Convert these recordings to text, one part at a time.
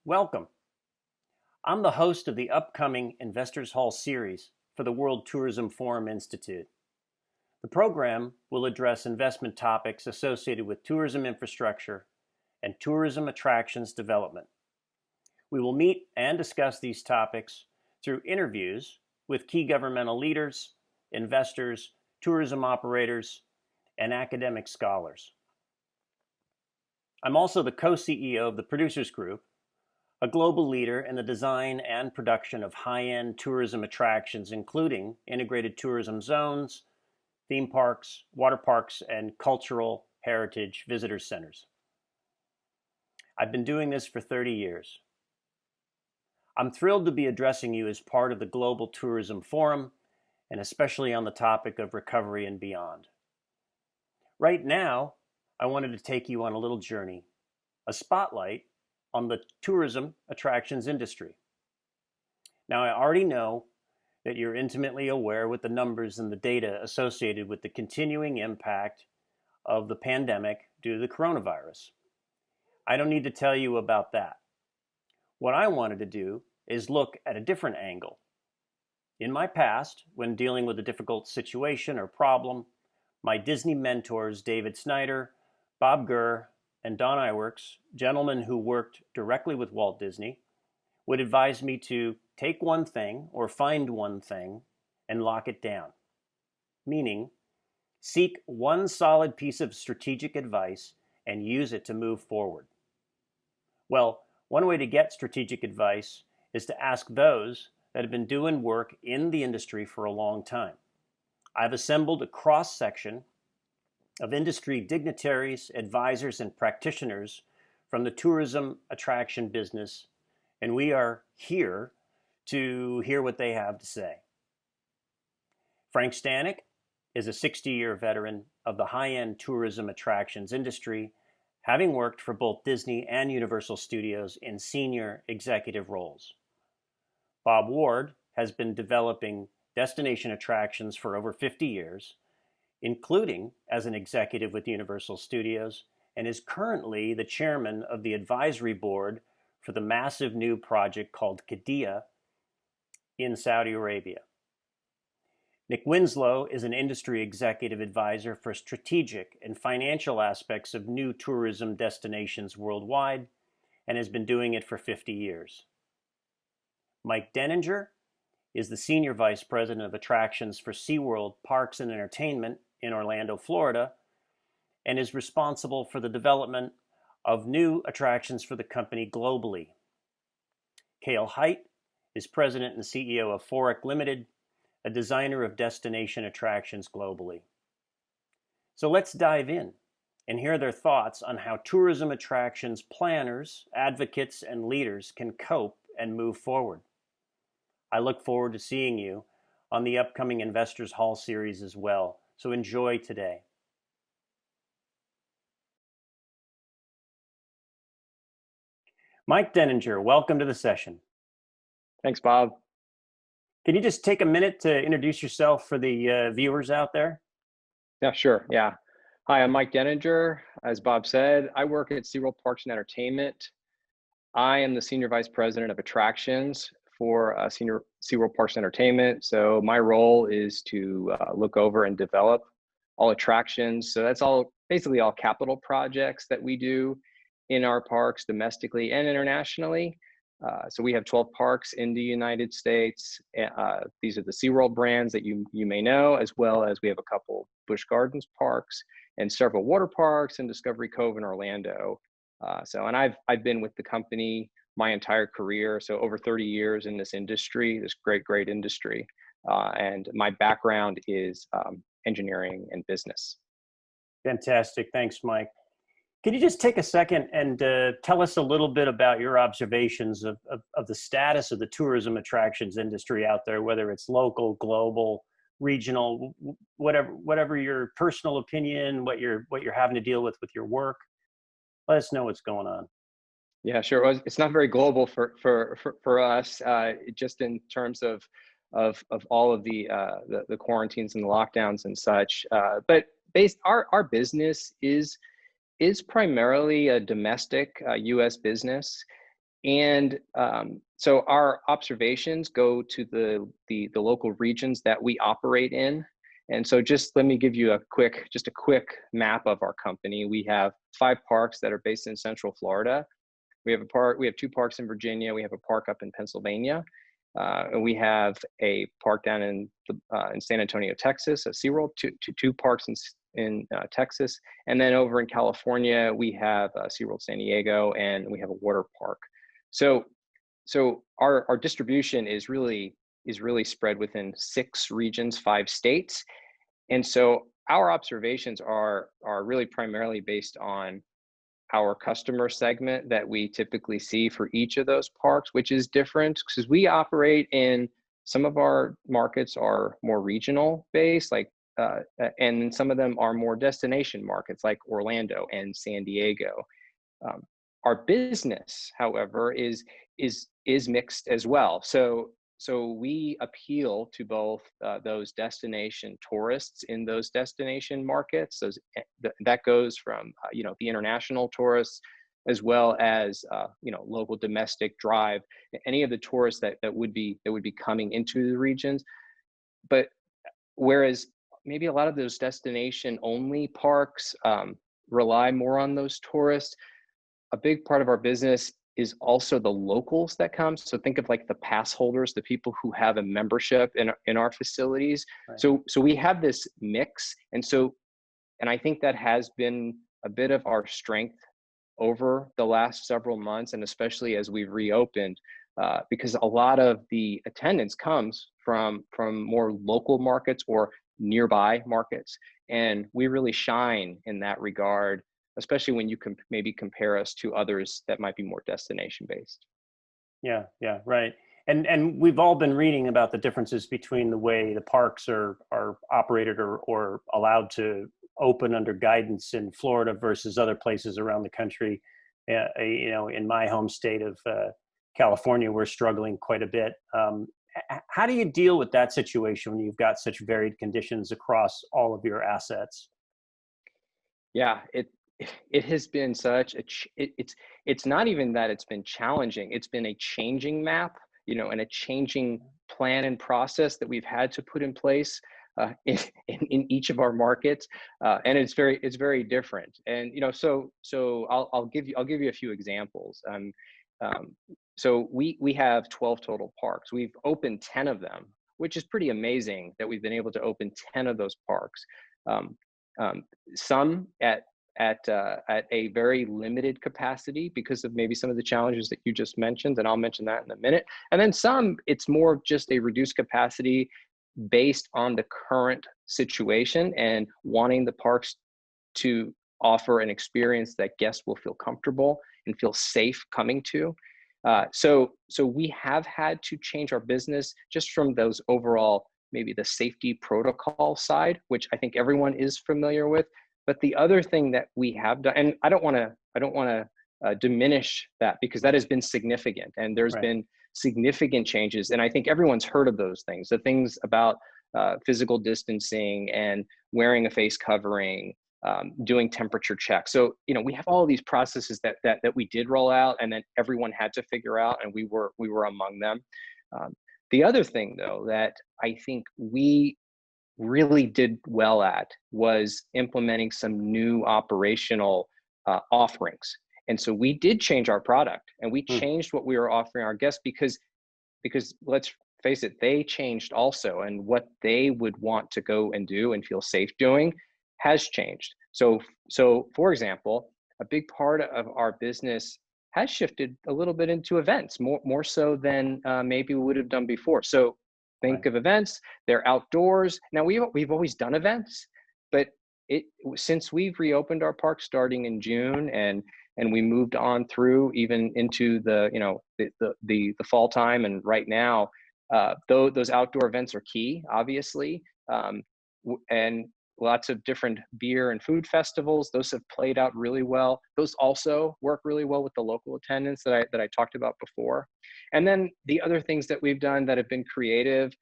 Welcome. I'm the host of the upcoming Investors Hall series for the World Tourism Forum Institute. The program will address investment topics associated with tourism infrastructure and tourism attractions development. We will meet and discuss these topics through interviews with key governmental leaders, investors, tourism operators, and academic scholars. I'm also the co-CEO of the Producers Group, a global leader in the design and production of high-end tourism attractions, including integrated tourism zones, theme parks, water parks, and cultural heritage visitor centers. I've been doing this for 30 years. I'm thrilled to be addressing you as part of the Global Tourism Forum, and especially on the topic of recovery and beyond. Right now, I wanted to take you on a little journey, a spotlight on the tourism attractions industry. Now, I already know that you're intimately aware with the numbers and the data associated with the continuing impact of the pandemic due to the coronavirus. I don't need to tell you about that. What I wanted to do is look at a different angle. In my past, when dealing with a difficult situation or problem, my Disney mentors, David Snyder, Bob Gurr, and Don Iwerks, gentlemen who worked directly with Walt Disney, would advise me to take one thing or find one thing and lock it down. Meaning, seek one solid piece of strategic advice and use it to move forward. Well, one way to get strategic advice is to ask those that have been doing work in the industry for a long time. I've assembled a cross-section of industry dignitaries, advisors, and practitioners from the tourism attraction business, and we are here to hear what they have to say. Frank Stanek is a 60-year veteran of the high-end tourism attractions industry, having worked for both Disney and Universal Studios in senior executive roles. Bob Ward has been developing destination attractions for over 50 years, including as an executive with Universal Studios, and is currently the chairman of the advisory board for the massive new project called Qiddiya in Saudi Arabia. Nick Winslow is an industry executive advisor for strategic and financial aspects of new tourism destinations worldwide, and has been doing it for 50 years. Mike Denninger is the Senior Vice President of Attractions for SeaWorld Parks and Entertainment in Orlando, Florida, and is responsible for the development of new attractions for the company globally. Cale Heit is President and CEO of Forrec Limited, a designer of destination attractions globally. So let's dive in and hear their thoughts on how tourism attractions planners, advocates, and leaders can cope and move forward. I look forward to seeing you on the upcoming Investors Hall series as well. So enjoy today. Mike Denninger, welcome to the session. Thanks, Bob. Can you just take a minute to introduce yourself for the viewers out there? Yeah, sure. Yeah. Hi, I'm Mike Denninger. As Bob said, I work at SeaWorld Parks and Entertainment. I am the Senior Vice President of Attractions for SeaWorld Parks and Entertainment. So my role is to look over and develop all attractions. So that's basically all capital projects that we do in our parks domestically and internationally. So we have 12 parks in the United States. These are the SeaWorld brands that you may know, as well as we have a couple Busch Gardens parks and several water parks and Discovery Cove in Orlando. And I've been with the company my entire career, so over 30 years in this industry, this great industry. And my background is engineering and business. Fantastic. Thanks, Mike. Can you just take a second and tell us a little bit about your observations of the status of the tourism attractions industry out there, whether it's local, global, regional, whatever your personal opinion, what you're having to deal with your work? Let us know what's going on. Yeah, sure. Well, it's not very global for us, just in terms of all of the quarantines and the lockdowns and such. But our business is primarily a domestic U.S. business. And so our observations go to the local regions that we operate in. And so just let me give you a quick map of our company. We have 5 parks that are based in Central Florida. We have two parks in Virginia. We have a park up in Pennsylvania. And we have a park down in San Antonio, Texas, a SeaWorld, two parks in Texas. And then over in California, we have SeaWorld San Diego, and we have a water park. So our distribution is really spread within 6 regions, 5 states. And so our observations are really primarily based on our customer segment that we typically see for each of those parks, which is different because we operate in some of our markets are more regional based, like and some of them are more destination markets like Orlando and San Diego. Our business, however, is mixed as well. So we appeal to both those destination tourists in those destination markets. That goes from the international tourists, as well as local domestic drive, any of the tourists that would be coming into the regions. But whereas maybe a lot of those destination only parks rely more on those tourists, a big part of our business is also the locals that come. So think of like the pass holders, the people who have a membership in our facilities. Right. So we have this mix. And I think that has been a bit of our strength over the last several months, and especially as we've reopened, because a lot of the attendance comes from more local markets or nearby markets. And we really shine in that regard, especially when you can maybe compare us to others that might be more destination based. Yeah, right. And we've all been reading about the differences between the way the parks are operated or allowed to open under guidance in Florida versus other places around the country. In my home state of California, we're struggling quite a bit. How do you deal with that situation when you've got such varied conditions across all of your assets? Yeah, it has been such it's not even that it's been challenging, it's been a changing map, and a changing plan and process that we've had to put in place in each of our markets, and it's very different. And so I'll give you a few examples. So we have 12 total parks. We've opened 10 of them, which is pretty amazing that we've been able to open 10 of those parks. Some at a very limited capacity because of maybe some of the challenges that you just mentioned, and I'll mention that in a minute. And then some, it's more just a reduced capacity based on the current situation and wanting the parks to offer an experience that guests will feel comfortable and feel safe coming to. So we have had to change our business just from those overall, maybe the safety protocol side, which I think everyone is familiar with. But the other thing that we have done, and I don't want to diminish that, because that has been significant, and there's Right. been significant changes, and I think everyone's heard of those things. The things about physical distancing and wearing a face covering, doing temperature checks. So we have all of these processes that we did roll out, and then everyone had to figure out, and we were among them. The other thing, though, that I think we really did well at was implementing some new operational offerings. And so we did change our product, and we changed what we were offering our guests because let's face it, they changed also, and what they would want to go and do and feel safe doing has changed. So for example, a big part of our business has shifted a little bit into events, more so than maybe we would have done before. So think of events, they're outdoors. Now we've always done events, but since we've reopened our park starting in June, and we moved on through even into the fall time, and right now, those outdoor events are key, obviously, and lots of different beer and food festivals. Those have played out really well. Those also work really well with the local attendance that I talked about before. And then the other things that we've done that have been creative,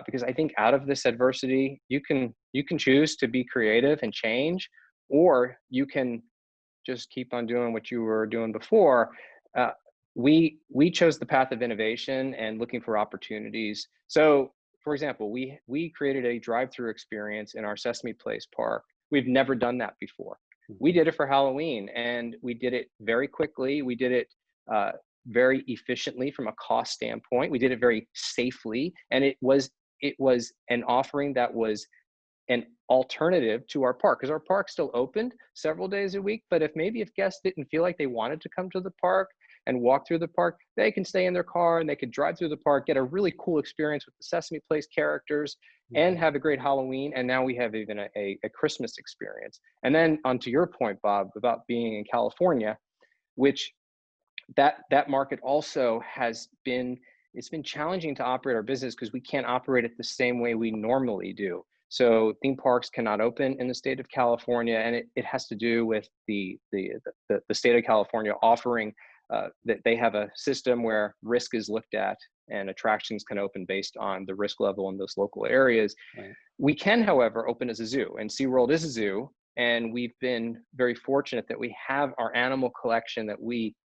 because I think out of this adversity, you can choose to be creative and change, or you can just keep on doing what you were doing before. we chose the path of innovation and looking for opportunities. So, for example, we created a drive-through experience in our Sesame Place park. We've never done that before. We did it for Halloween, and we did it very quickly. We did it very efficiently from a cost standpoint. We did it very safely, and it was an offering that was an alternative to our park, because our park still opened several days a week. But if guests didn't feel like they wanted to come to the park and walk through the park, they can stay in their car and they could drive through the park, get a really cool experience with the Sesame Place characters, and have a great Halloween. And now we have even a Christmas experience. And then onto your point, Bob, about being in California, which that market also has been, it's been challenging to operate our business because we can't operate it the same way we normally do. So theme parks cannot open in the state of California, and it has to do with the state of California offering that they have a system where risk is looked at and attractions can open based on the risk level in those local areas. Right. We can, however, open as a zoo, and SeaWorld is a zoo, and we've been very fortunate that we have our animal collection that we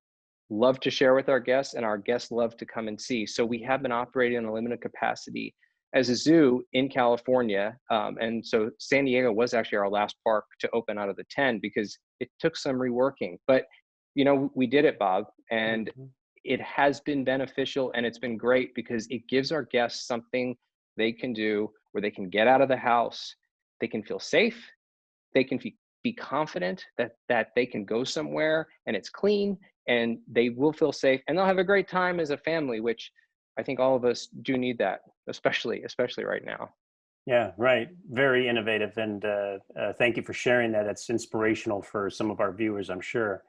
love to share with our guests, and our guests love to come and see. So we have been operating in a limited capacity as a zoo in California. And so San Diego was actually our last park to open out of the 10 because it took some reworking. But, you know, we did it, Bob, and it has been beneficial, and it's been great because it gives our guests something they can do where they can get out of the house, they can feel safe, they can be confident that they can go somewhere and it's clean and they will feel safe, and they'll have a great time as a family, which I think all of us do need that, especially right now. Yeah, right. Very innovative. And thank you for sharing that. It's inspirational for some of our viewers, I'm sure.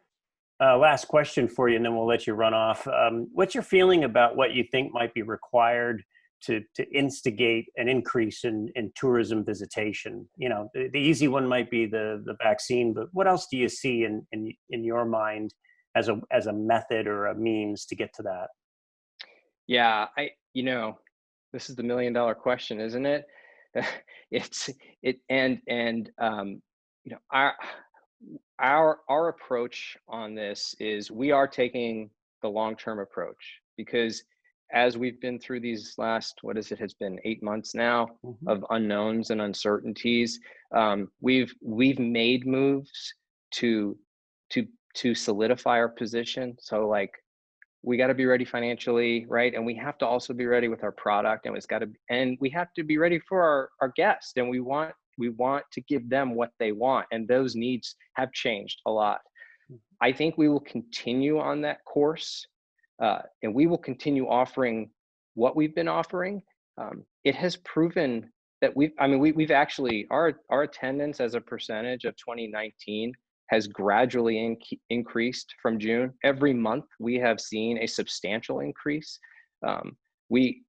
Last question for you, and then we'll let you run off. What's your feeling about what you think might be required to instigate an increase in tourism visitation? You know, the easy one might be the vaccine, but what else do you see in your mind as a method or a means to get to that? Yeah, this is the $1 million question, isn't it? Our approach on this is we are taking the long-term approach, because as we've been through these last, has been 8 months now of unknowns and uncertainties, we've made moves to solidify our position. So like, we got to be ready financially, right? And we have to also be ready with our product, and we have to be ready for our guests, and we want to give them what they want, and those needs have changed a lot. I think we will continue on that course, and we will continue offering what we've been offering. It has proven that we've actually, our attendance as a percentage of 2019 has gradually increased from June. Every month we have seen a substantial increase. We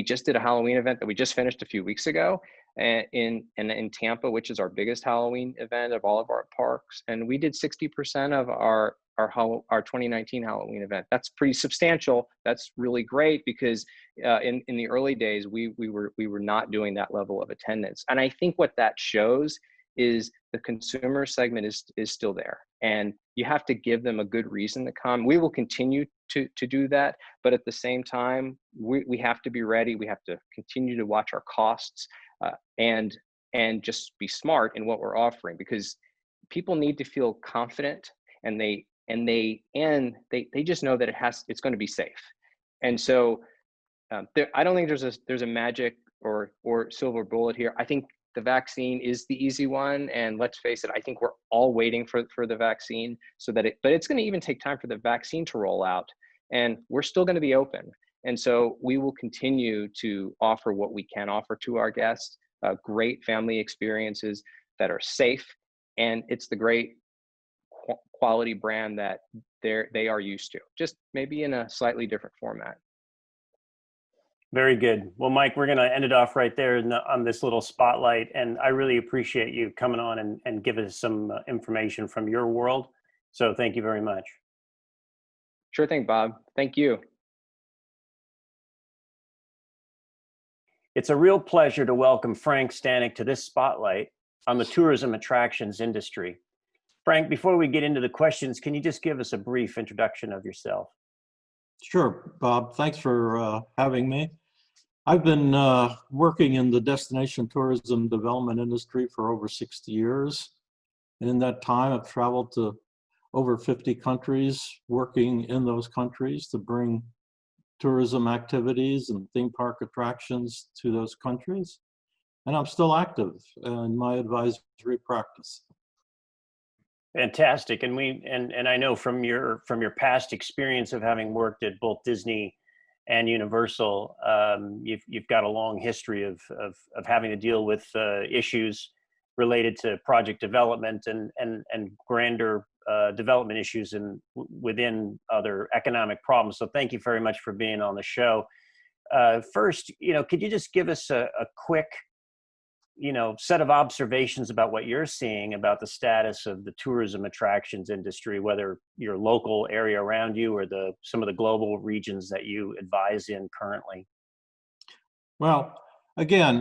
just did a Halloween event that we just finished a few weeks ago in Tampa, which is our biggest Halloween event of all of our parks, and we did 60% of our 2019 Halloween event. That's pretty substantial. That's really great, because in the early days we were not doing that level of attendance. And I think what that shows is the consumer segment is still there, and you have to give them a good reason to come. We will continue to do that, but at the same time, we have to be ready. We have to continue to watch our costs, and just be smart in what we're offering, because people need to feel confident, and they just know that it's going to be safe. And so I don't think there's a magic or silver bullet here. I think the vaccine is the easy one, and let's face it, I think we're all waiting for the vaccine, but it's going to even take time for the vaccine to roll out, and we're still going to be open. And so we will continue to offer what we can offer to our guests, great family experiences that are safe, and it's the great quality brand that they are used to, just maybe in a slightly different format. Very good. Well, Mike, we're going to end it off right there on this little spotlight. And I really appreciate you coming on and giving us some information from your world. So thank you very much. Sure thing, Bob. Thank you. It's a real pleasure to welcome Frank Stanek to this spotlight on the tourism attractions industry. Frank, before we get into the questions, can you just give us a brief introduction of yourself? Sure, Bob. Thanks for having me. I've been working in the destination tourism development industry for over 60 years. And in that time, I've traveled to over 50 countries, working in those countries to bring tourism activities and theme park attractions to those countries. And I'm still active in my advisory practice. Fantastic. And I know from your past experience of having worked at both Disney and Universal, you've got a long history of having to deal with issues related to project development and grander development issues within other economic problems. So thank you very much for being on the show. First, could you just give us a quick set of observations about what you're seeing about the status of the tourism attractions industry, whether your local area around you or some of the global regions that you advise in currently? Well, again,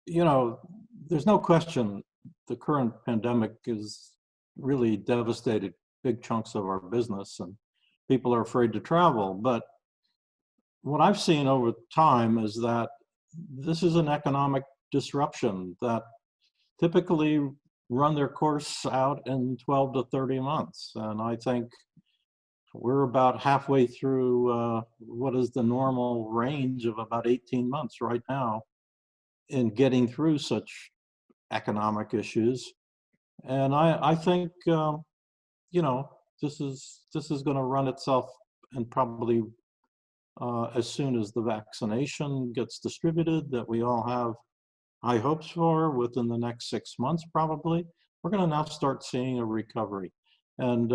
there's no question the current pandemic is really devastated big chunks of our business and people are afraid to travel. But what I've seen over time is that this is an economic disruption that typically run their course out in 12 to 30 months. And I think we're about halfway through what is the normal range of about 18 months right now in getting through such economic issues. And I think, this is going to run itself, and probably as soon as the vaccination gets distributed, that we all have high hopes for within the next 6 months, probably, we're going to now start seeing a recovery. And,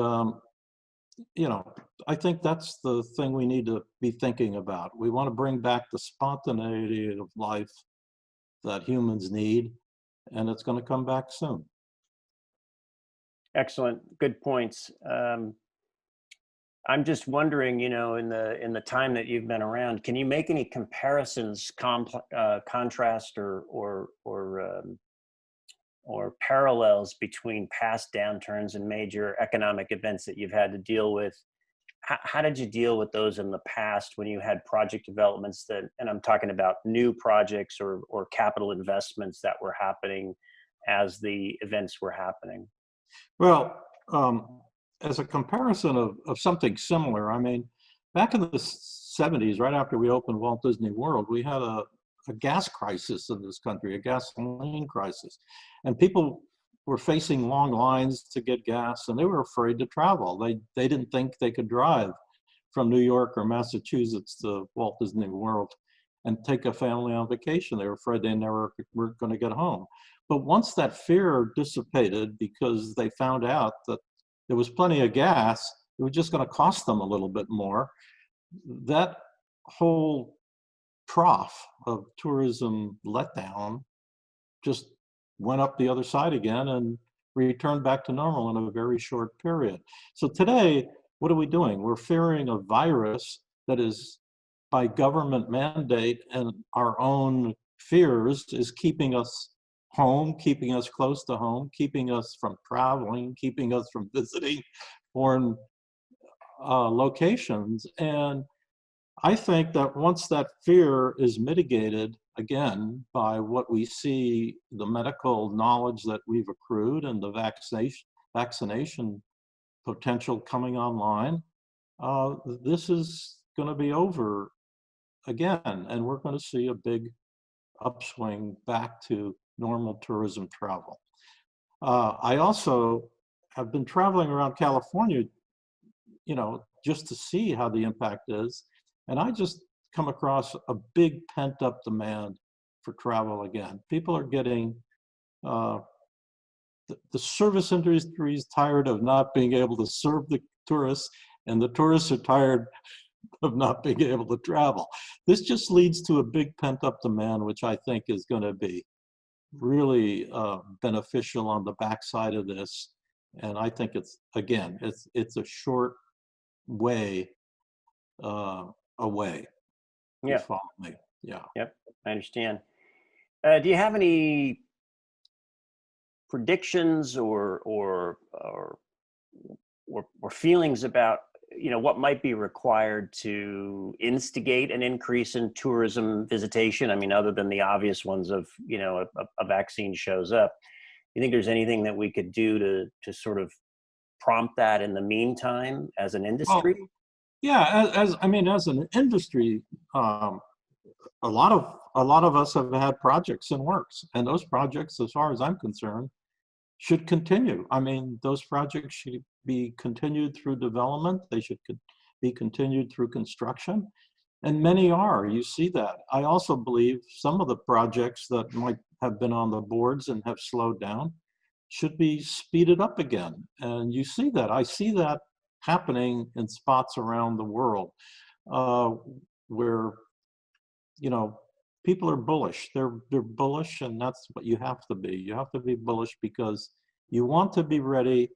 I think that's the thing we need to be thinking about. We want to bring back the spontaneity of life that humans need, and it's going to come back soon. Excellent. Good points. I'm just wondering, in the time that you've been around, can you make any comparisons, contrast, or parallels between past downturns and major economic events that you've had to deal with? How did you deal with those in the past when you had project developments and I'm talking about new projects or capital investments that were happening as the events were happening? Well, as a comparison of something similar, I mean, back in the 70s, right after we opened Walt Disney World, we had a gas crisis in this country, a gasoline crisis. And people were facing long lines to get gas, and they were afraid to travel. They didn't think they could drive from New York or Massachusetts to Walt Disney World and take a family on vacation. They were afraid they never were going to get home. But once that fear dissipated, because they found out that there was plenty of gas, it was just going to cost them a little bit more, that whole trough of tourism letdown just went up the other side again and returned back to normal in a very short period. So today, what are we doing? We're fearing a virus that is, by government mandate and our own fears, is keeping us home, keeping us close to home, keeping us from traveling, keeping us from visiting foreign locations. And I think that once that fear is mitigated, again, by what we see, the medical knowledge that we've accrued and the vaccination potential coming online, this is going to be over again, and we're going to see a big upswing back to normal tourism travel. I also have been traveling around California, just to see how the impact is. And I just come across a big pent up demand for travel again. People are getting, the service industry is tired of not being able to serve the tourists, and the tourists are tired of not being able to travel. This just leads to a big pent up demand, which I think is going to be really beneficial on the backside of this. And I think it's a short way away. Yeah. You follow me? Yeah. Yep. I understand. Do you have any predictions or feelings about what might be required to instigate an increase in tourism visitation? I mean, other than the obvious ones of, a vaccine shows up. You think there's anything that we could do to sort of prompt that in the meantime as an industry? Well, yeah, as an industry, a lot of us have had projects in works, and those projects, as far as I'm concerned, should continue. I mean, those projects should be continued through development. They should be continued through construction, and many are. You see that. I also believe some of the projects that might have been on the boards and have slowed down should be speeded up again. And you see that. I see that happening in spots around the world where, people are bullish. They're bullish, and that's what you have to be. You have to be bullish because you want to be ready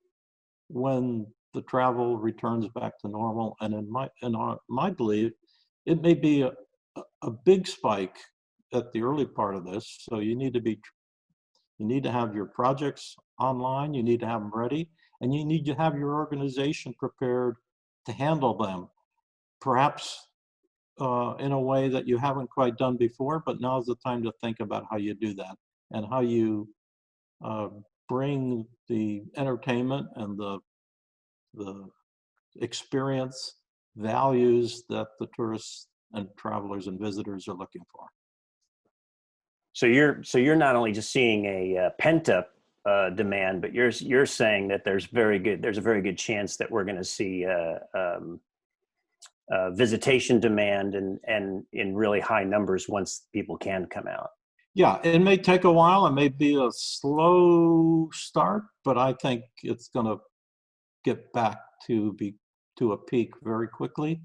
when the travel returns back to normal. And in my belief, it may be a big spike at the early part of this. So you need to have your projects online. You need to have them ready, and you need to have your organization prepared to handle them. Perhaps in a way that you haven't quite done before, but now's the time to think about how you do that and how you bring the entertainment and the experience values that the tourists and travelers and visitors are looking for. So you're not only just seeing a pent-up demand, but you're saying that there's a very good chance that we're going to see visitation demand and in really high numbers once people can come out. Yeah, it may take a while. It may be a slow start, but I think it's going to get back to a peak very quickly.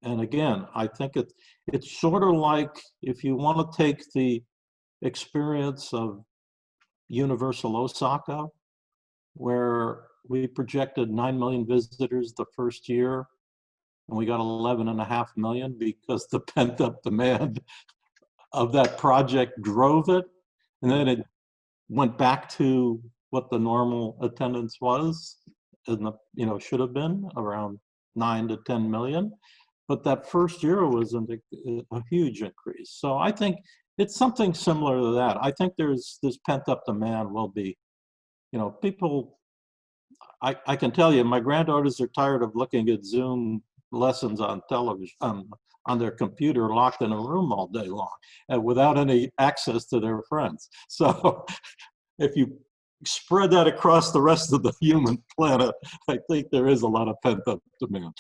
And again, I think it's sort of like if you want to take the experience of Universal Osaka, where we projected 9 million visitors the first year, and we got 11.5 million because the pent-up demand of that project drove it. And then it went back to what the normal attendance was, and should have been around 9 to 10 million. But that first year was a huge increase. So I think it's something similar to that. I think there's this pent-up demand will be, people, I can tell you, my granddaughters are tired of looking at Zoom lessons on television, on their computer, locked in a room all day long and without any access to their friends. So if you spread that across the rest of the human planet, I think there is a lot of pent-up demand.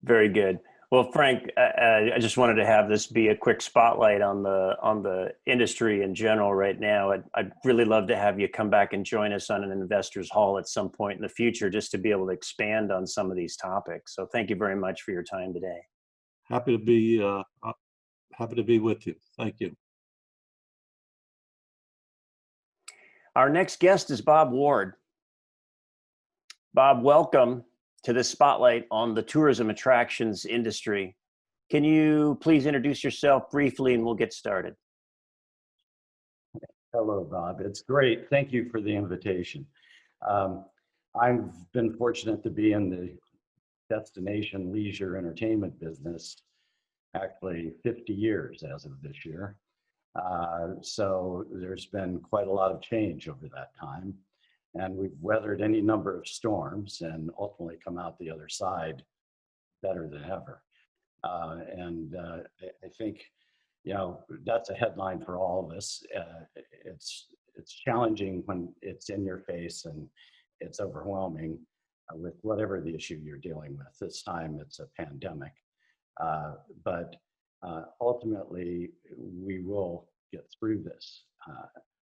Very good. Well, Frank, I just wanted to have this be a quick spotlight on the industry in general right now. I'd really love to have you come back and join us on an investors hall at some point in the future, just to be able to expand on some of these topics. So thank you very much for your time today. Happy to be with you. Thank you. Our next guest is Bob Ward. Bob, welcome to this spotlight on the tourism attractions industry. Can you please introduce yourself briefly and we'll get started? Hello, Bob. It's great. Thank you for the invitation. I've been fortunate to be in the destination leisure entertainment business actually 50 years as of this year. So there's been quite a lot of change over that time. And we've weathered any number of storms and ultimately come out the other side better than ever. I think, that's a headline for all of us. It's challenging when it's in your face and it's overwhelming with whatever the issue you're dealing with. This time it's a pandemic. But ultimately, we will get through this.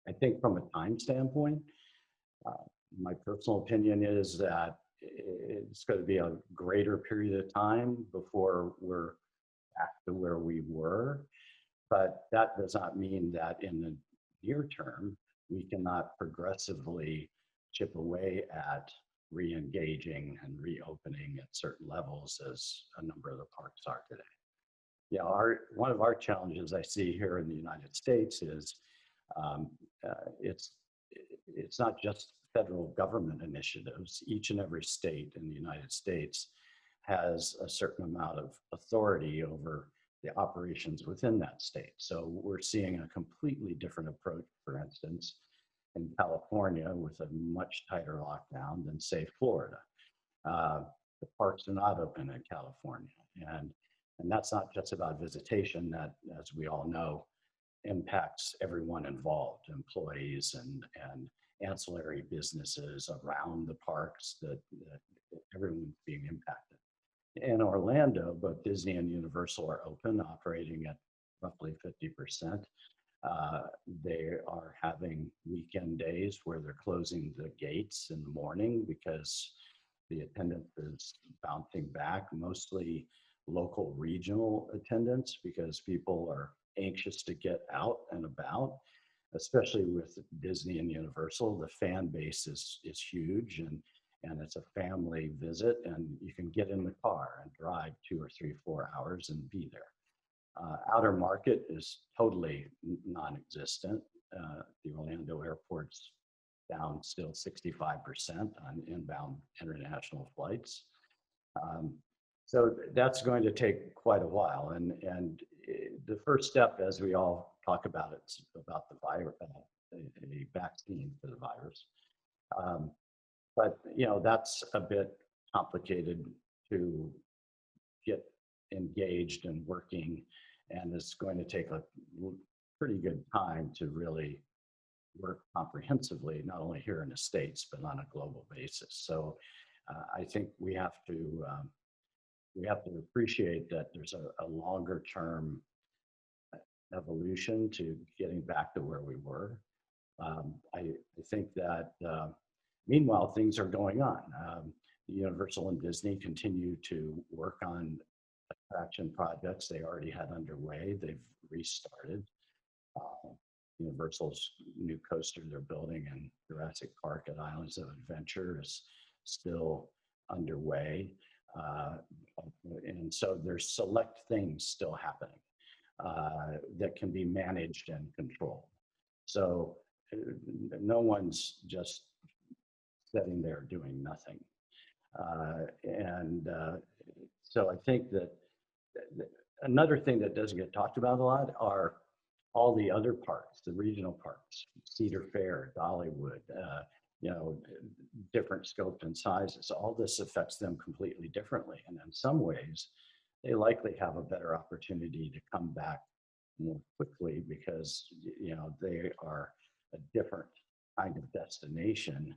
I think from a time standpoint, my personal opinion is that it's going to be a greater period of time before we're back to where we were. But that does not mean that in the near term, we cannot progressively chip away at re-engaging and reopening at certain levels as a number of the parks are today. One of our challenges I see here in the United States is it's not just federal government initiatives. Each and every state in the United States has a certain amount of authority over the operations within that state. So we're seeing a completely different approach, for instance, in California with a much tighter lockdown than, say, Florida. The parks are not open in California. And that's not just about visitation. That, as we all know, impacts everyone involved, employees and ancillary businesses around the parks, that everyone's being impacted. In Orlando, both Disney and Universal are open, operating at roughly 50%. They are having weekend days where they're closing the gates in the morning because the attendance is bouncing back, mostly local regional attendance, because people are anxious to get out and about, especially with Disney and Universal. The fan base is huge, and it's a family visit, and you can get in the car and drive 2 or 3, 4 hours and be there. Outer market is totally non-existent. The Orlando airport's down still 65% on inbound international flights. So that's going to take quite a while. And the first step, as we all talk about, it's about the virus, a vaccine for the virus. But that's a bit complicated to get engaged and working, and it's going to take a pretty good time to really work comprehensively, not only here in the States, but on a global basis. So I think we have to appreciate that there's a longer term evolution to getting back to where we were. I think that meanwhile, things are going on. Universal and Disney continue to work on attraction projects they already had underway. They've restarted. Universal's new coaster they're building in Jurassic Park at Islands of Adventure is still underway. And so there's select things still happening that can be managed and controlled. So no one's just sitting there doing nothing. So I think that another thing that doesn't get talked about a lot are all the other parks, the regional parks, Cedar Fair, Dollywood, different scope and sizes. All this affects them completely differently. And in some ways, they likely have a better opportunity to come back more quickly because, they are a different kind of destination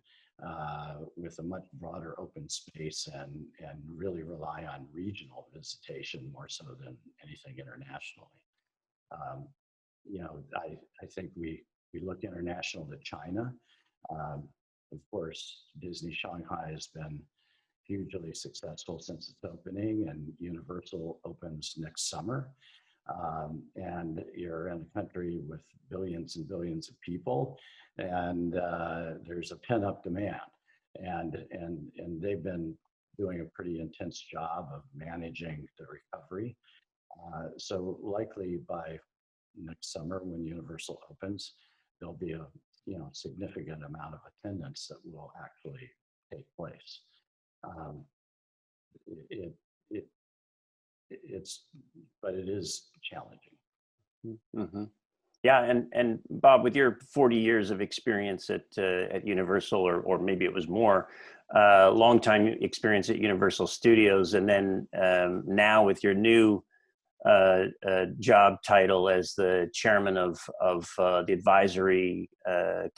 with a much broader open space and really rely on regional visitation more so than anything internationally. I think we look international to China. Of course, Disney Shanghai has been hugely successful since its opening, and Universal opens next summer. And you're in a country with billions and billions of people, and there's a pent-up demand. And they've been doing a pretty intense job of managing the recovery. So likely by next summer, when Universal opens, there'll be a significant amount of attendance that will actually take place. But it is challenging. Mm-hmm. Yeah, and Bob, with your 40 years of experience at Universal, or maybe it was more, long time experience at Universal Studios, and then now with your new job title as the chairman of the advisory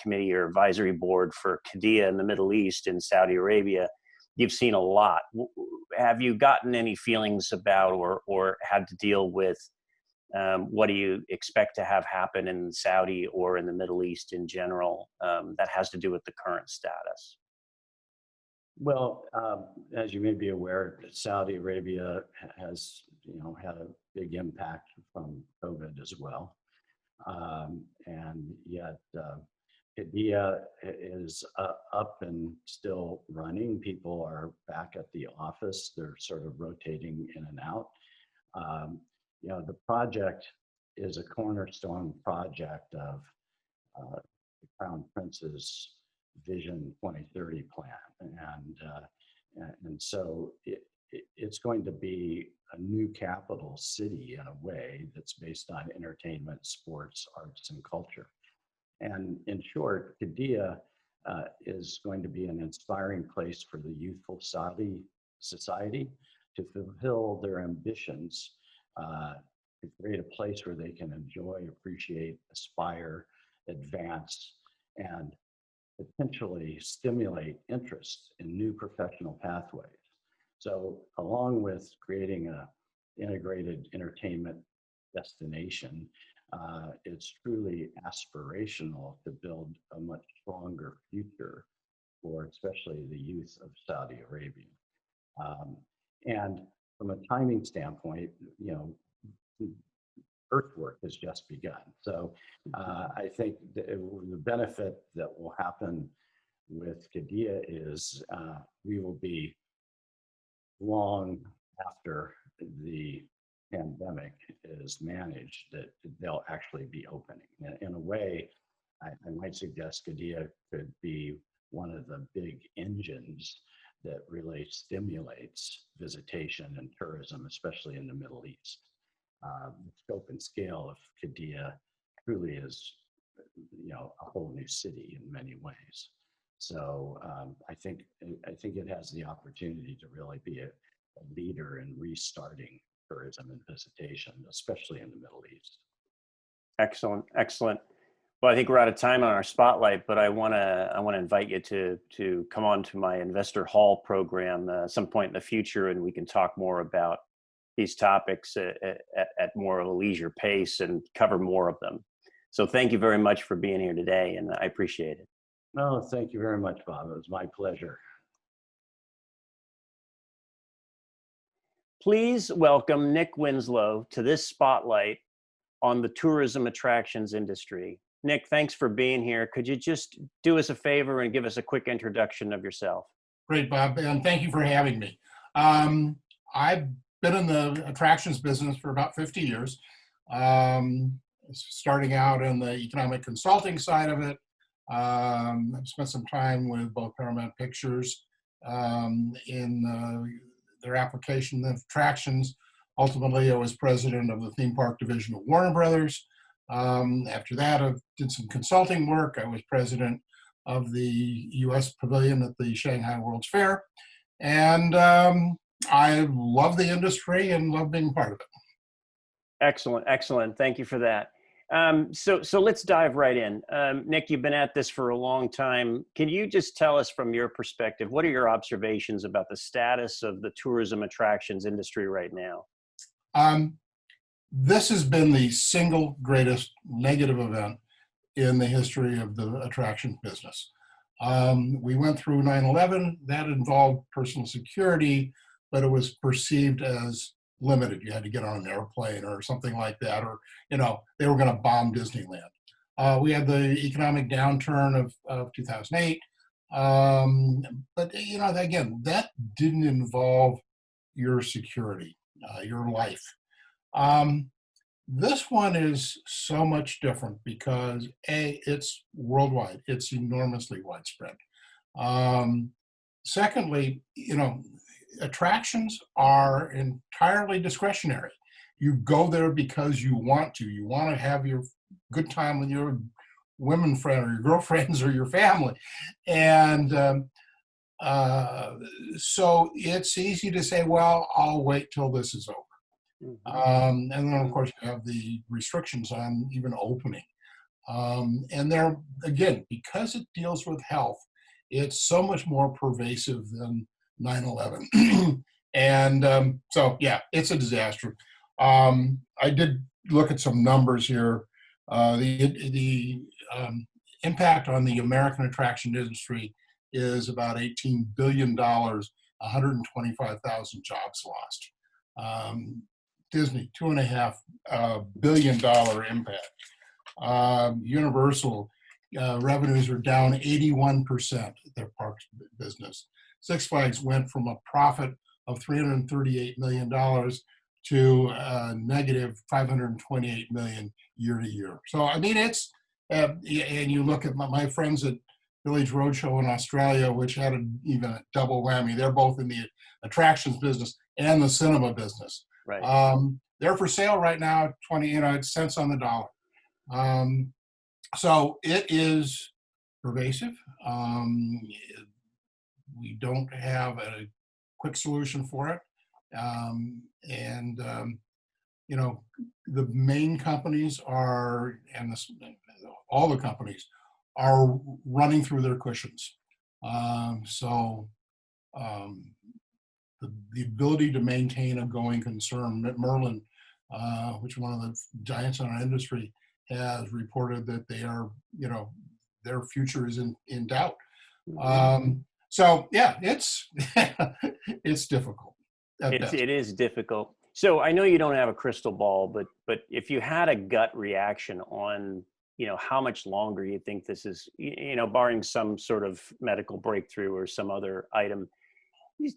committee or advisory board for Qiddiya in the Middle East in Saudi Arabia, you've seen a lot. Have you gotten any feelings about or had to deal with what do you expect to have happen in Saudi or in the Middle East in general that has to do with the current status? Well, as you may be aware, Saudi Arabia has, had a big impact from COVID as well. And yet, Qiddiya is up and still running. People are back at the office. They're sort of rotating in and out. The project is a cornerstone project of the Crown Prince's Vision 2030 plan. And so it's going to be a new capital city in a way that's based on entertainment, sports, arts, and culture. And in short, Qiddiya is going to be an inspiring place for the youthful Saudi society to fulfill their ambitions, to create a place where they can enjoy, appreciate, aspire, advance, and potentially stimulate interest in new professional pathways. So along with creating a integrated entertainment destination, it's truly aspirational to build a much stronger future for especially the youth of Saudi Arabia. And from a timing standpoint, earthwork has just begun. So I think the benefit that will happen with Qiddiya is we will be long after the pandemic is managed that they'll actually be opening. In a way, I might suggest Qiddiya could be one of the big engines that really stimulates visitation and tourism, especially in the Middle East. The scope and scale of Qiddiya truly is, a whole new city in many ways. So I think it has the opportunity to really be a leader in restarting tourism and visitation, especially in the Middle East. Excellent, excellent. Well, I think we're out of time on our spotlight, but I want to invite you to come on to my Investor Hall program some point in the future, and we can talk more about these topics at more of a leisure pace and cover more of them. So thank you very much for being here today, and I appreciate it. No, thank you very much, Bob. It was my pleasure. Please welcome Nick Winslow to this spotlight on the tourism attractions industry. Nick, thanks for being here. Could you just do us a favor and give us a quick introduction of yourself? Great, Bob, and thank you for having me. I've been in the attractions business for about 50 years, starting out in the economic consulting side of it. I've spent some time with both Paramount Pictures in their application of attractions. Ultimately, I was president of the theme park division of Warner Brothers. After that, I did some consulting work. I was president of the U.S. Pavilion at the Shanghai World's Fair. And I love the industry and love being part of it. Excellent, excellent. Thank you for that. So let's dive right in. Nick, you've been at this for a long time. Can you just tell us from your perspective, what are your observations about the status of the tourism attractions industry right now? This has been the single greatest negative event in the history of the attraction business. We went through 9/11. That involved personal security, but it was perceived as limited. You had to get on an airplane or something like that, or they were going to bomb Disneyland. We had the economic downturn of 2008, but again, that didn't involve your security, your life. This one is so much different because it's worldwide. It's enormously widespread. Secondly, attractions are entirely discretionary. You go there because you want to. You want to have your good time with your women friend or your girlfriends or your family. And so it's easy to say, well, I'll wait till this is over. And then, of course, you have the restrictions on even opening. And they're, again, because it deals with health, it's so much more pervasive than 9/11. And so, yeah, it's a disaster. I did look at some numbers here. The impact on the American attraction industry is about $18 billion, 125,000 jobs lost. Disney, $2.5 billion impact. Universal revenues are down 81% their parks business. Six Flags went from a profit of $338 million to negative $528 million year to year. So I mean, it's and you look at my friends at Village Roadshow in Australia, which had even a double whammy. They're both in the attractions business and the cinema business. Right. They're for sale right now, 20 cents on the dollar. So it is pervasive. We don't have a quick solution for it. You know, the main companies are, and all the companies are running through their cushions. The ability to maintain a going concern, Merlin, which one of the giants in our industry, has reported that they are, you know, their future is in doubt. So yeah, it's it's difficult. It is difficult. So I know you don't have a crystal ball, but if you had a gut reaction on, you know, how much longer you think this is, you know, barring some sort of medical breakthrough or some other item,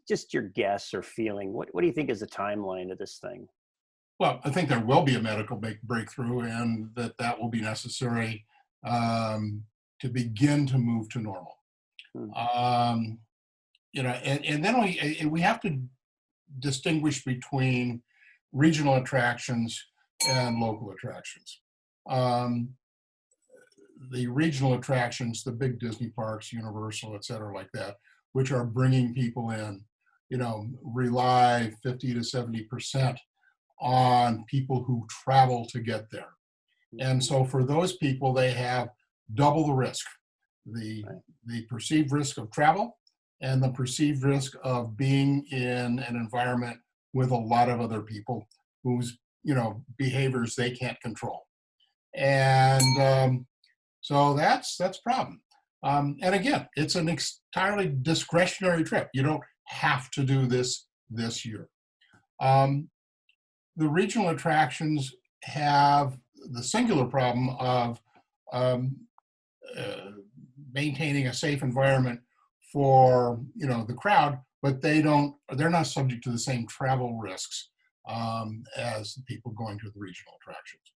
just your guess or feeling, what do you think is the timeline of this thing? Well, I think there will be a medical breakthrough, and that will be necessary to begin to move to normal. You know, and then we have to distinguish between regional attractions and local attractions. The regional attractions, the big Disney parks, Universal, et cetera, like that, which are bringing people in, you know, rely 50 to 70% on people who travel to get there. And so for those people, they have double the risk, the perceived risk of travel and the perceived risk of being in an environment with a lot of other people whose, you know, behaviors they can't control. And so that's a problem. And again, it's an entirely discretionary trip. You don't have to do this year. The regional attractions have the singular problem of maintaining a safe environment for, you know, the crowd, but they're not subject to the same travel risks as the people going to the regional attractions.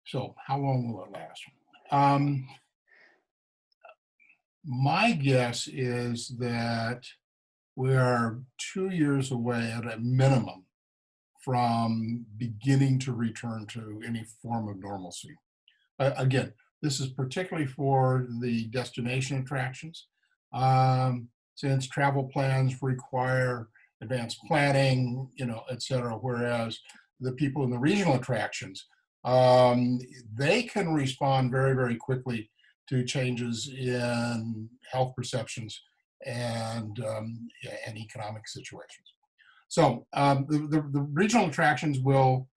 So how long will it last? My guess is that we are 2 years away at a minimum from beginning to return to any form of normalcy. Again, this is particularly for the destination attractions, since travel plans require advanced planning, you know, et cetera, whereas the people in the regional attractions, they can respond very, very quickly to changes in health perceptions and economic situations. So the regional attractions will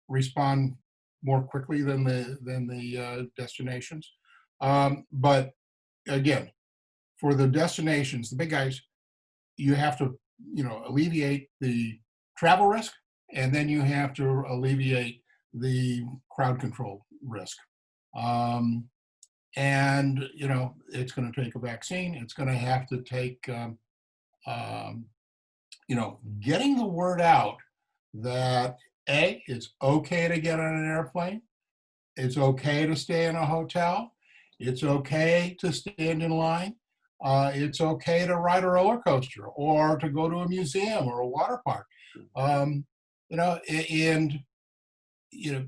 respond more quickly than the destinations. But again, for the destinations, the big guys, you have to, you know, alleviate the travel risk, and then you have to alleviate the crowd control risk. And, you know, it's going to take a vaccine. It's going to have to take, you know, getting the word out that it's okay to get on an airplane. It's okay to stay in a hotel. It's okay to stand in line. It's okay to ride a roller coaster or to go to a museum or a water park. You know, and, you know,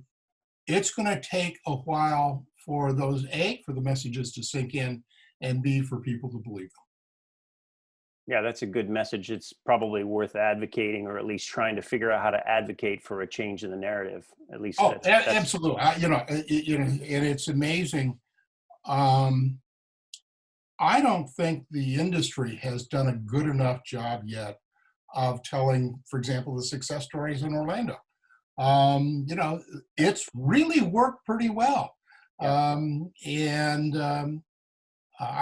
it's going to take a while for those, for the messages to sink in, and B, for people to believe them. Yeah, that's a good message. It's probably worth advocating, or at least trying to figure out how to advocate for a change in the narrative. At least, that's absolutely. You know, and it's amazing. I don't think the industry has done a good enough job yet of telling, for example, the success stories in Orlando. You know, it's really worked pretty well. I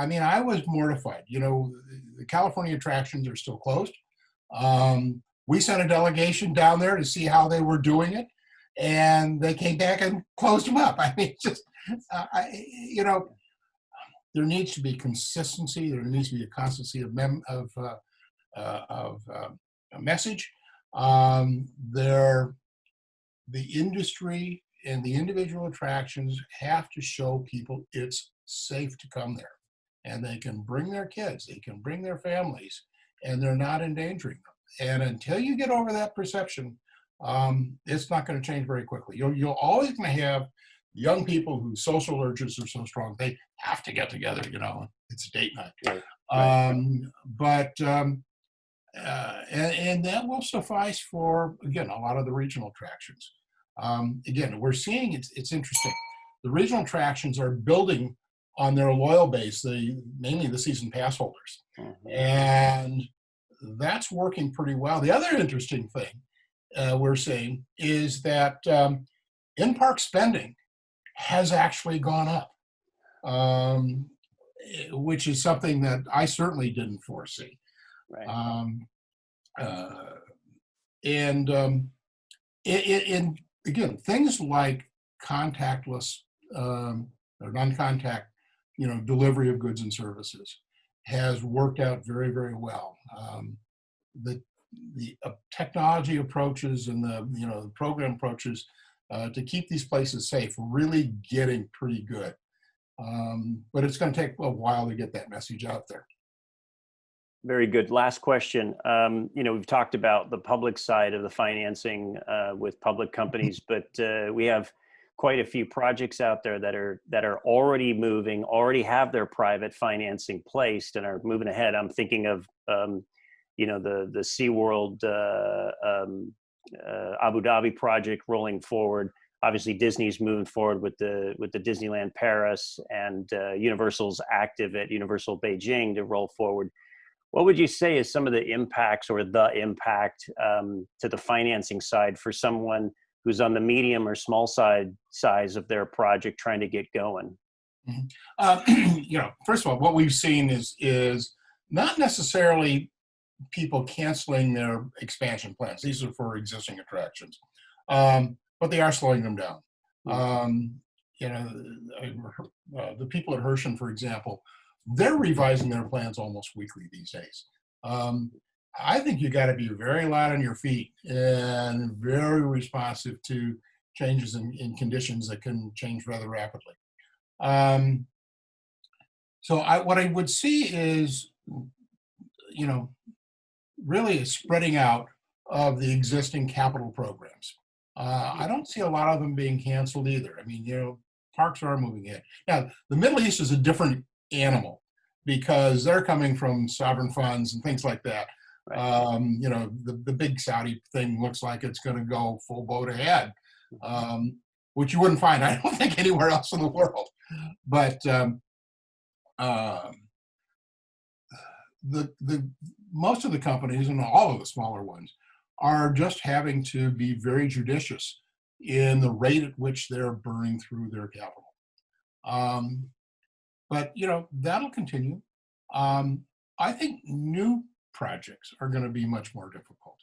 mean, I was mortified. You know, the California attractions are still closed. We sent a delegation down there to see how they were doing it, and they came back and closed them up. I mean, just, you know, there needs to be consistency. There needs to be a constancy of a message. The industry and the individual attractions have to show people it's safe to come there. And they can bring their kids, they can bring their families, and they're not endangering them. And until you get over that perception, it's not going to change very quickly. You're always going to have young people whose social urges are so strong, they have to get together, it's a date night. Right. And that will suffice for, again, a lot of the regional attractions. Again, we're seeing, it's interesting. The regional attractions are building on their loyal base, mainly the season pass holders. Mm-hmm. And that's working pretty well. The other interesting thing we're seeing is that in-park spending has actually gone up, which is something that I certainly didn't foresee. Right. Again, things like contactless or non-contact, delivery of goods and services has worked out very, very well. The technology approaches and the program approaches to keep these places safe are really getting pretty good. But it's going to take a while to get that message out there. Very good. Last question. We've talked about the public side of the financing with public companies, but we have quite a few projects out there that are already moving, already have their private financing placed and are moving ahead. I'm thinking of the SeaWorld Abu Dhabi project rolling forward. Obviously, Disney's moving forward with the Disneyland Paris, and Universal's active at Universal Beijing to roll forward. What would you say is some of the impacts or the impact to the financing side for someone who's on the medium or small size of their project trying to get going? Mm-hmm. First of all, what we've seen is not necessarily people canceling their expansion plans. These are for existing attractions, but they are slowing them down. The people at Hershon, for example, they're revising their plans almost weekly these days. I think you got to be very light on your feet and very responsive to changes in conditions that can change rather rapidly. What I would see is, really a spreading out of the existing capital programs. I don't see a lot of them being canceled either. I mean, parks are moving ahead. Now, the Middle East is a different animal because they're coming from sovereign funds and things like that. Right. The big Saudi thing looks like it's going to go full boat ahead, which you wouldn't find, I don't think, anywhere else in the world. But the most of the companies and all of the smaller ones are just having to be very judicious in the rate at which they're burning through their capital. But that'll continue. I think new projects are going to be much more difficult.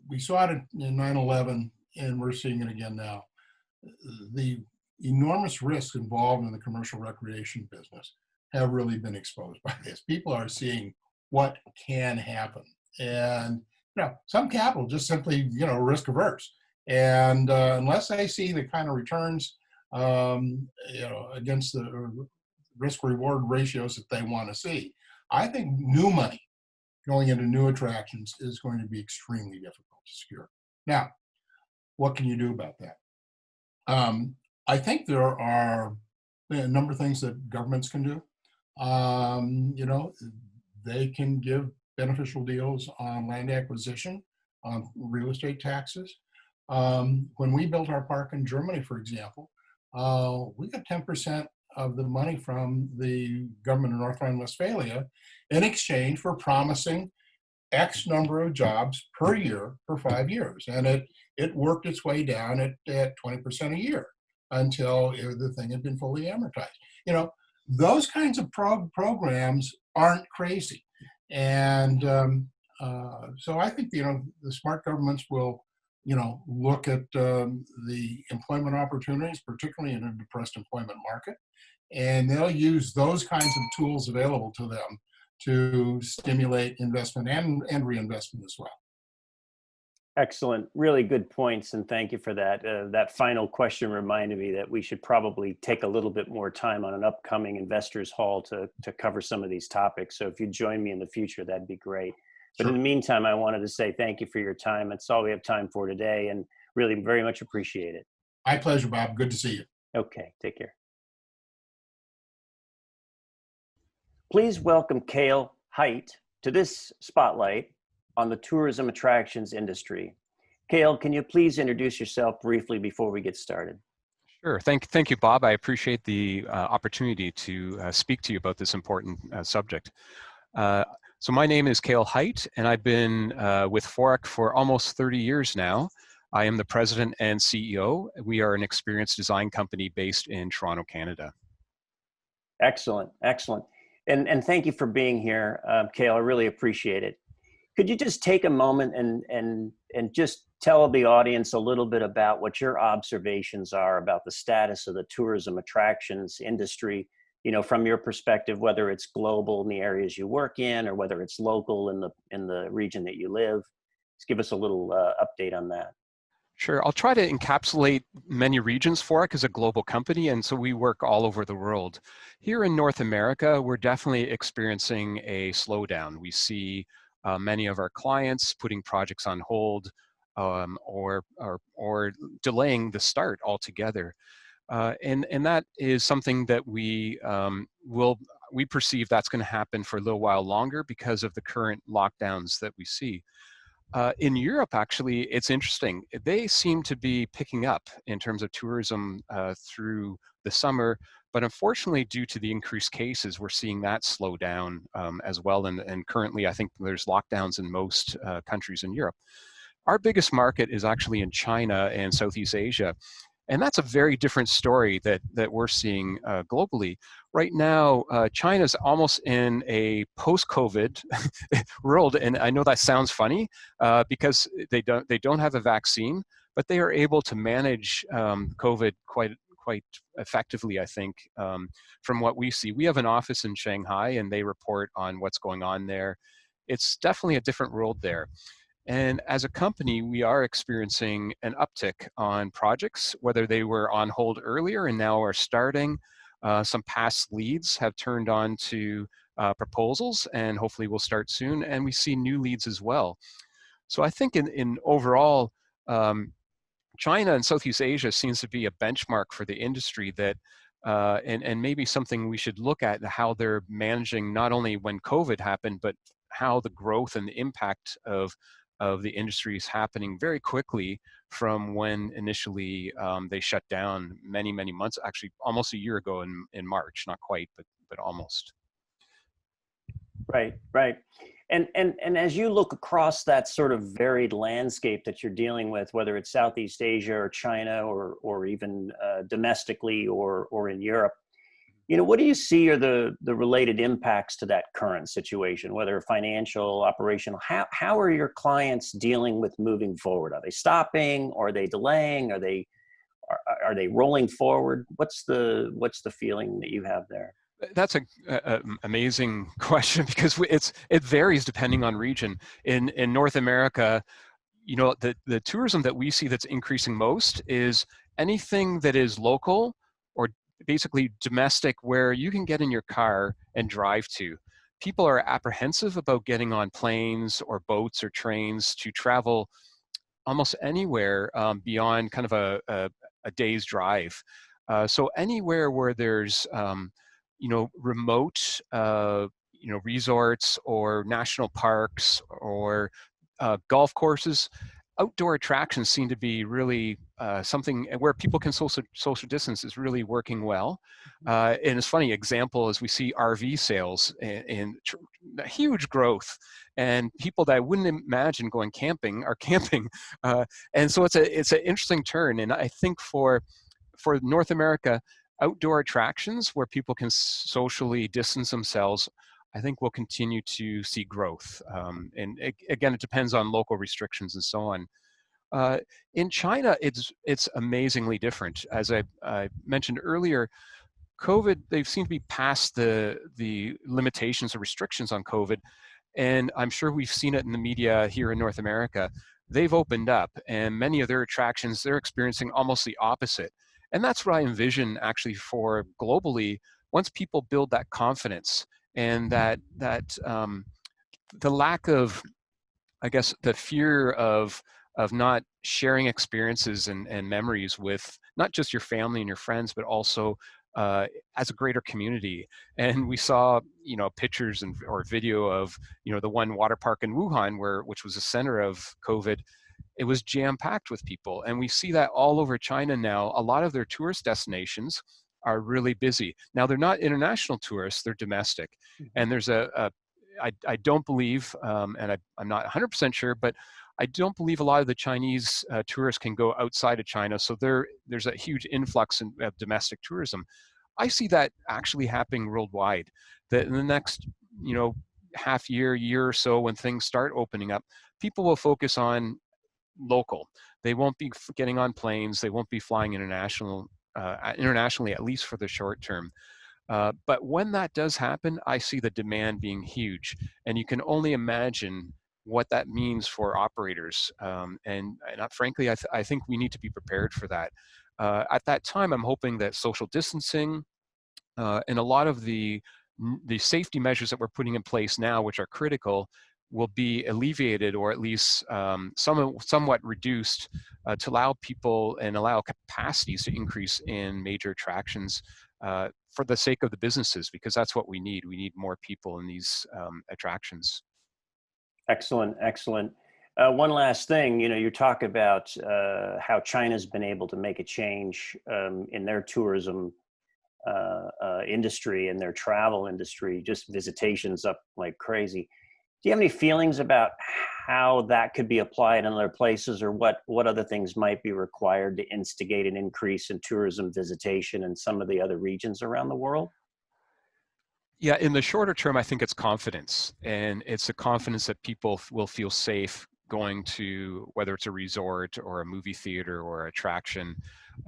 We saw it in 9/11, and we're seeing it again now. The enormous risks involved in the commercial recreation business have really been exposed by this. People are seeing what can happen, and some capital just simply risk averse, and unless they see the kind of returns against the risk reward ratios that they want to see, I think new money going into new attractions is going to be extremely difficult to secure. Now, what can you do about that? I think there are a number of things that governments can do. They can give beneficial deals on land acquisition, on real estate taxes. When we built our park in Germany, for example, we got 10% of the money from the government of North Rhine-Westphalia in exchange for promising X number of jobs per year for 5 years. And it worked its way down at 20% a year until the thing had been fully amortized. Those kinds of programs aren't crazy. And so I think, the smart governments will, look at the employment opportunities, particularly in a depressed employment market, and they'll use those kinds of tools available to them to stimulate investment and reinvestment as well. Excellent. Really good points, and thank you for that. That final question reminded me that we should probably take a little bit more time on an upcoming investors hall to cover some of these topics. So if you join me in the future, that'd be great. But in the meantime, I wanted to say thank you for your time. That's all we have time for today, and really very much appreciate it. My pleasure, Bob. Good to see you. Okay, take care. Please welcome Cale, Heit to this spotlight on the tourism attractions industry. Cale, can you please introduce yourself briefly before we get started? Sure. Thank you, Bob. I appreciate the opportunity to speak to you about this important subject. So my name is Cale Heit, and I've been with Forrec for almost 30 years now. I am the president and CEO. We are an experience design company based in Toronto, Canada. Excellent, excellent. And thank you for being here, Cale. I really appreciate it. Could you just take a moment and just tell the audience a little bit about what your observations are about the status of the tourism attractions industry, you know, from your perspective, whether it's global in the areas you work in or whether it's local in the region that you live? Just give us a little update on that. Sure. I'll try to encapsulate many regions. Forrec is a global company, and so we work all over the world. Here in North America, we're definitely experiencing a slowdown. We see many of our clients putting projects on hold or delaying the start altogether. And that is something that we perceive that's going to happen for a little while longer because of the current lockdowns that we see. In Europe, actually, it's interesting. They seem to be picking up in terms of tourism through the summer, but unfortunately, due to the increased cases, we're seeing that slow down as well. And currently, I think there's lockdowns in most countries in Europe. Our biggest market is actually in China and Southeast Asia. And that's a very different story that we're seeing globally. Right now, China's almost in a post-COVID world, and I know that sounds funny because they don't have a vaccine, but they are able to manage COVID quite effectively, I think, from what we see. We have an office in Shanghai, and they report on what's going on there. It's definitely a different world there. And as a company, we are experiencing an uptick on projects, whether they were on hold earlier and now are starting. Some past leads have turned on to proposals, and hopefully will start soon. And we see new leads as well. So I think in overall, China and Southeast Asia seems to be a benchmark for the industry that, and maybe something we should look at how they're managing not only when COVID happened, but how the growth and the impact of the industry is happening very quickly from when initially they shut down many months, actually almost a year ago in March, not quite, but almost. Right. And as you look across that sort of varied landscape that you're dealing with, whether it's Southeast Asia or China or even domestically or in Europe, you know, what do you see are the related impacts to that current situation, whether financial, operational? How are your clients dealing with moving forward? Are they stopping? Or are they delaying? Are they rolling forward? What's the feeling that you have there? That's an amazing question because it varies depending on region. In North America, you know, the tourism that we see that's increasing most is anything that is local or basically domestic, where you can get in your car and drive to. People are apprehensive about getting on planes or boats or trains to travel almost anywhere beyond kind of a day's drive. So anywhere where there's you know, remote you know, resorts or national parks or golf courses, outdoor attractions seem to be really something where people can social distance is really working well. And it's funny, example is we see RV sales in huge growth, and people that I wouldn't imagine going camping are camping. And so it's an interesting turn. And I think for North America, outdoor attractions where people can socially distance themselves, I think we'll continue to see growth. And again, it depends on local restrictions and so on. In China, it's amazingly different. As I mentioned earlier, COVID, they seem to be past the limitations or restrictions on COVID. And I'm sure we've seen it in the media here in North America. they've opened up, and many of their attractions, they're experiencing almost the opposite. And that's what I envision actually for globally, once people build that confidence and the lack of, I guess, the fear of not sharing experiences and memories with not just your family and your friends, but also as a greater community. And we saw, pictures or video of, the one water park in Wuhan, which was the center of COVID. It was jam-packed with people, and we see that all over China now. A lot of their tourist destinations are really busy. Now, they're not international tourists, they're domestic. And there's I don't believe, and I'm not 100% sure, but I don't believe a lot of the Chinese tourists can go outside of China. So there's a huge influx of domestic tourism. I see that actually happening worldwide. That in the next, half year or so, when things start opening up, people will focus on local. They won't be getting on planes. They won't be flying internationally, at least for the short term. But when that does happen, I see the demand being huge, and you can only imagine what that means for operators. Frankly, I think we need to be prepared for that. At that time, I'm hoping that social distancing and a lot of the safety measures that we're putting in place now, which are critical, will be alleviated, or at least somewhat reduced, to allow people and allow capacities to increase in major attractions for the sake of the businesses, because that's what we need. We need more people in these attractions. Excellent, excellent. One last thing, you talk about how China's been able to make a change in their tourism industry and their travel industry, just visitations up like crazy. Do you have any feelings about how that could be applied in other places, or what other things might be required to instigate an increase in tourism visitation in some of the other regions around the world? Yeah, in the shorter term, I think it's confidence, and it's a confidence that people will feel safe going to, whether it's a resort or a movie theater or attraction,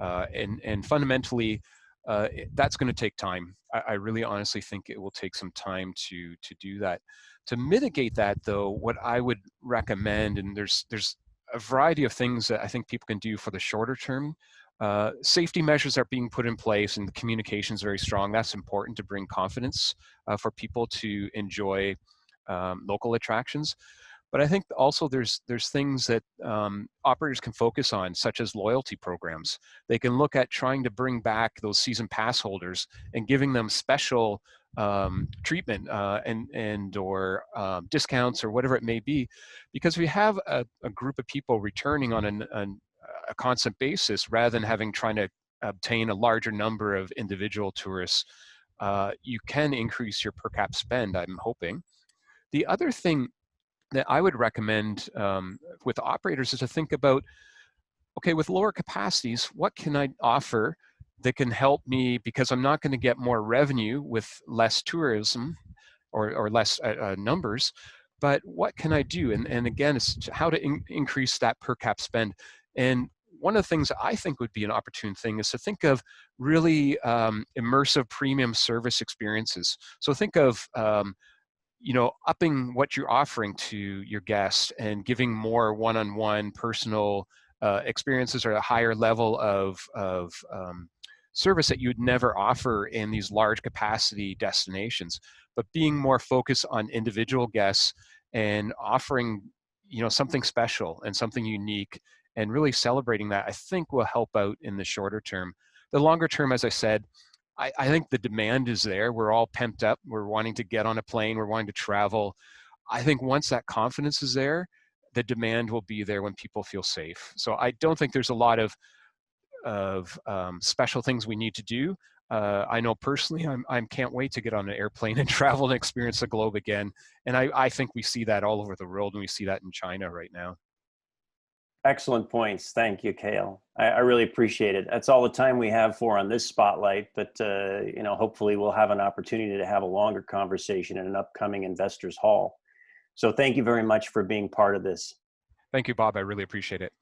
and fundamentally, that's going to take time. I really honestly think it will take some time to do that. To mitigate that, though, what I would recommend, and there's a variety of things that I think people can do for the shorter term. Safety measures are being put in place, and the communication is very strong. That's important to bring confidence for people to enjoy local attractions. But I think also there's things that operators can focus on, such as loyalty programs. They can look at trying to bring back those season pass holders and giving them special treatment or discounts or whatever it may be, because we have a group of people returning on a constant basis, rather than trying to obtain a larger number of individual tourists. You can increase your per cap spend, I'm hoping. The other thing that I would recommend with operators is to think about, okay, with lower capacities, what can I offer that can help me, because I'm not going to get more revenue with less tourism or less numbers, but what can I do? And again, it's how to increase that per cap spend. And one of the things I think would be an opportune thing is to think of really immersive premium service experiences. So think of upping what you're offering to your guests and giving more one-on-one personal experiences, or a higher level of service that you'd never offer in these large capacity destinations, but being more focused on individual guests and offering something special and something unique, and really celebrating that, I think will help out in the shorter term. The longer term, as I said, I think the demand is there. We're all pumped up. We're wanting to get on a plane. We're wanting to travel. I think once that confidence is there, the demand will be there when people feel safe. So I don't think there's a lot of special things we need to do. I know personally, I can't wait to get on an airplane and travel and experience the globe again. And I think we see that all over the world, and we see that in China right now. Excellent points. Thank you, Cale. I really appreciate it. That's all the time we have for on this spotlight, but hopefully we'll have an opportunity to have a longer conversation in an upcoming Investors Hall. So thank you very much for being part of this. Thank you, Bob. I really appreciate it.